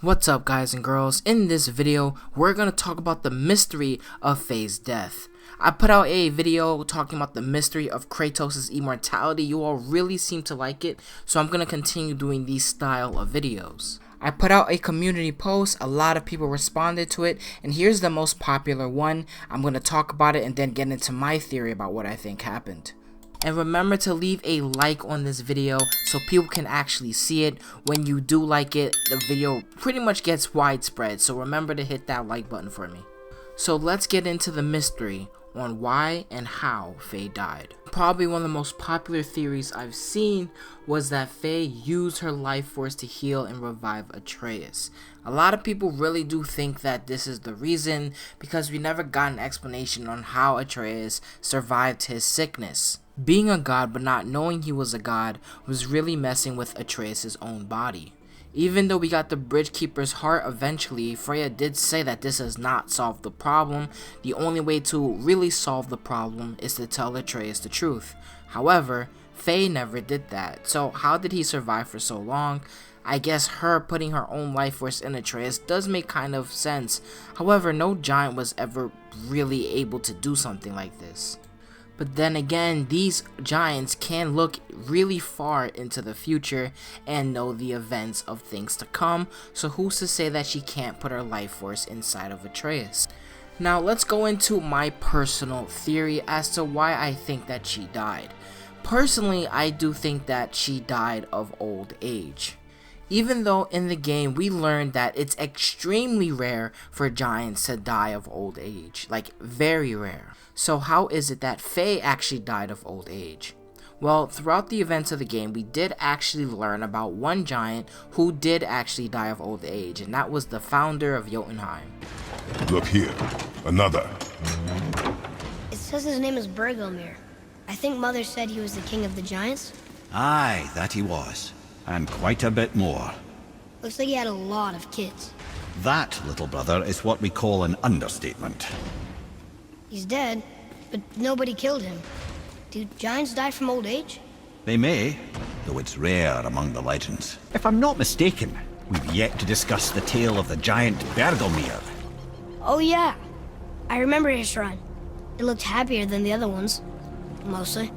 What's up, guys and girls? In this video, we're going to talk about the mystery of Faye's death. I put out a video talking about the mystery of Kratos' immortality. You all really seem to like it, so I'm going to continue doing these style of videos. I put out a community post, a lot of people responded to it, and here's the most popular one. I'm going to talk about it and then get into my theory about what I think happened. And remember to leave a like on this video so people can actually see it. When you do like it, the video pretty much gets widespread, so remember to hit that like button for me. So let's get into the mystery on why and how Faye died. Probably one of the most popular theories I've seen was that Faye used her life force to heal and revive Atreus. A lot of people really do think that this is the reason because we never got an explanation on how Atreus survived his sickness. Being a god but not knowing he was a god was really messing with Atreus' own body. Even though we got the Bridge Keeper's heart eventually, Freya did say that this does not solve the problem. The only way to really solve the problem is to tell Atreus the truth. However, Faye never did that, so how did he survive for so long? I guess her putting her own life force in Atreus does make kind of sense. However, no giant was ever really able to do something like this. But then again, these giants can look really far into the future and know the events of things to come, so who's to say that she can't put her life force inside of Atreus? Now let's go into my personal theory as to why I think that she died. Personally, I do think that she died of old age. Even though in the game we learned that it's extremely rare for giants to die of old age, like very rare. So how is it that Faye actually died of old age? Well, throughout the events of the game, we did actually learn about one giant who did actually die of old age, and that was the founder of Jotunheim. Look here, another. It says his name is Bergelmir. I think Mother said he was the king of the giants. Aye, that he was. And quite a bit more. Looks like he had a lot of kids. That, little brother, is what we call an understatement. He's dead, but nobody killed him. Do giants die from old age? They may, though it's rare among the legends. If I'm not mistaken, we've yet to discuss the tale of the giant Bergelmir. Oh yeah, I remember his shrine. It looked happier than the other ones, mostly.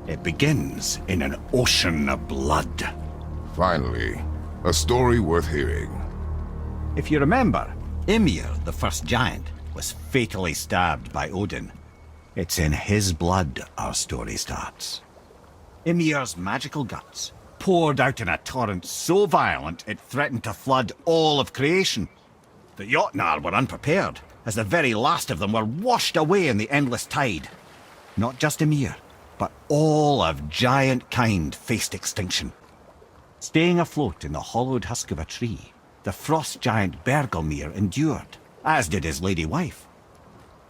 It begins in an ocean of blood. Finally, a story worth hearing. If you remember, Ymir, the first giant, was fatally stabbed by Odin. It's in his blood our story starts. Ymir's magical guts poured out in a torrent so violent it threatened to flood all of creation. The Jotnar were unprepared, as the very last of them were washed away in the endless tide. Not just Ymir, but all of giant kind faced extinction. Staying afloat in the hollowed husk of a tree, the frost giant Bergelmir endured, as did his lady wife.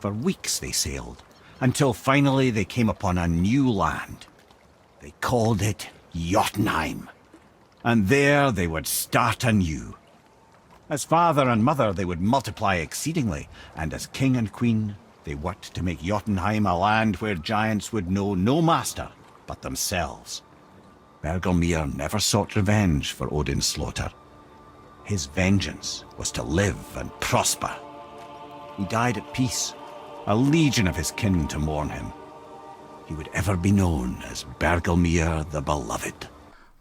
For weeks they sailed, until finally they came upon a new land. They called it Jotunheim. And there they would start anew. As father and mother they would multiply exceedingly, and as king and queen they worked to make Jotunheim a land where giants would know no master but themselves. Bergelmir never sought revenge for Odin's slaughter. His vengeance was to live and prosper. He died at peace, a legion of his kin to mourn him. He would ever be known as Bergelmir the Beloved.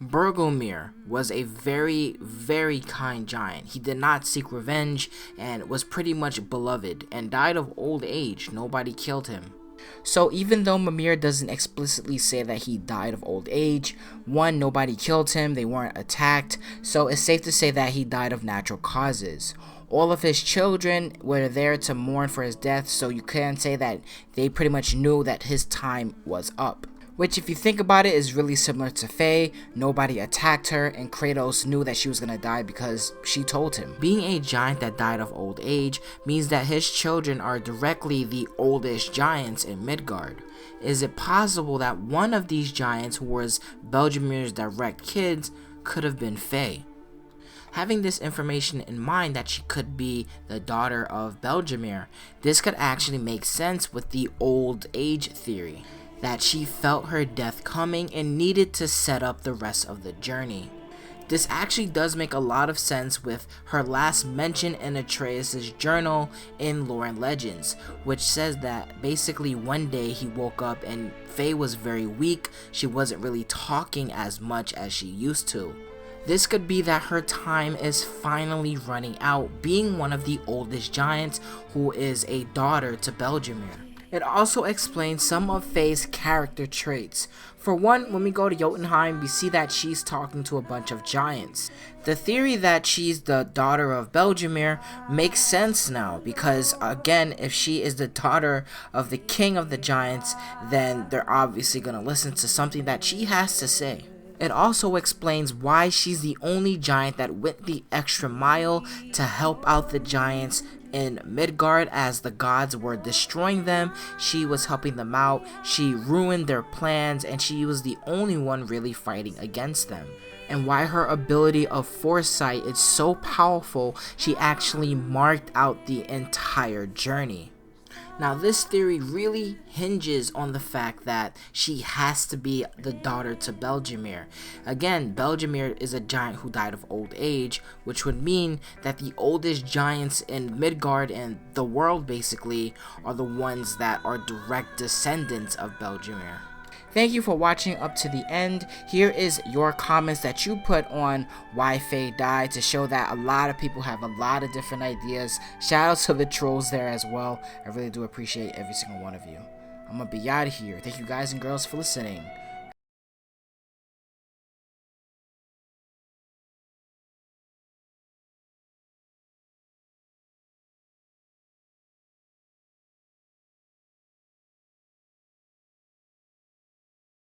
Bergelmir was a very, very kind giant. He did not seek revenge and was pretty much beloved and died of old age. Nobody killed him. So even though Mimir doesn't explicitly say that he died of old age, one, nobody killed him, they weren't attacked, so it's safe to say that he died of natural causes. All of his children were there to mourn for his death, so you can say that they pretty much knew that his time was up. Which, if you think about it, is really similar to Faye. Nobody attacked her, and Kratos knew that she was gonna die because she told him. Being a giant that died of old age means that his children are directly the oldest giants in Midgard. Is it possible that one of these giants who was Belgemir's direct kids could have been Faye? Having this information in mind that she could be the daughter of Belgemir, this could actually make sense with the old age theory, that she felt her death coming and needed to set up the rest of the journey. This actually does make a lot of sense with her last mention in Atreus' journal in Lore and Legends, which says that basically one day he woke up and Faye was very weak. She wasn't really talking as much as she used to. This could be that her time is finally running out, being one of the oldest giants who is a daughter to Belgemere. It also explains some of Faye's character traits. For one, when we go to Jotunheim, we see that she's talking to a bunch of giants. The theory that she's the daughter of Belgemere makes sense now, because again, if she is the daughter of the king of the giants, then they're obviously going to listen to something that she has to say. It also explains why she's the only giant that went the extra mile to help out the giants in Midgard as the gods were destroying them. She was helping them out, she ruined their plans, and she was the only one really fighting against them. And why her ability of foresight is so powerful, she actually marked out the entire journey. Now this theory really hinges on the fact that she has to be the daughter to Belgemere. Again, Belgemere is a giant who died of old age, which would mean that the oldest giants in Midgard and the world basically are the ones that are direct descendants of Belgemere. Thank you for watching up to the end. Here is your comments that you put on why Faye died to show that a lot of people have a lot of different ideas. Shout out to the trolls there as well. I really do appreciate every single one of you. I'm gonna be out of here. Thank you guys and girls for listening.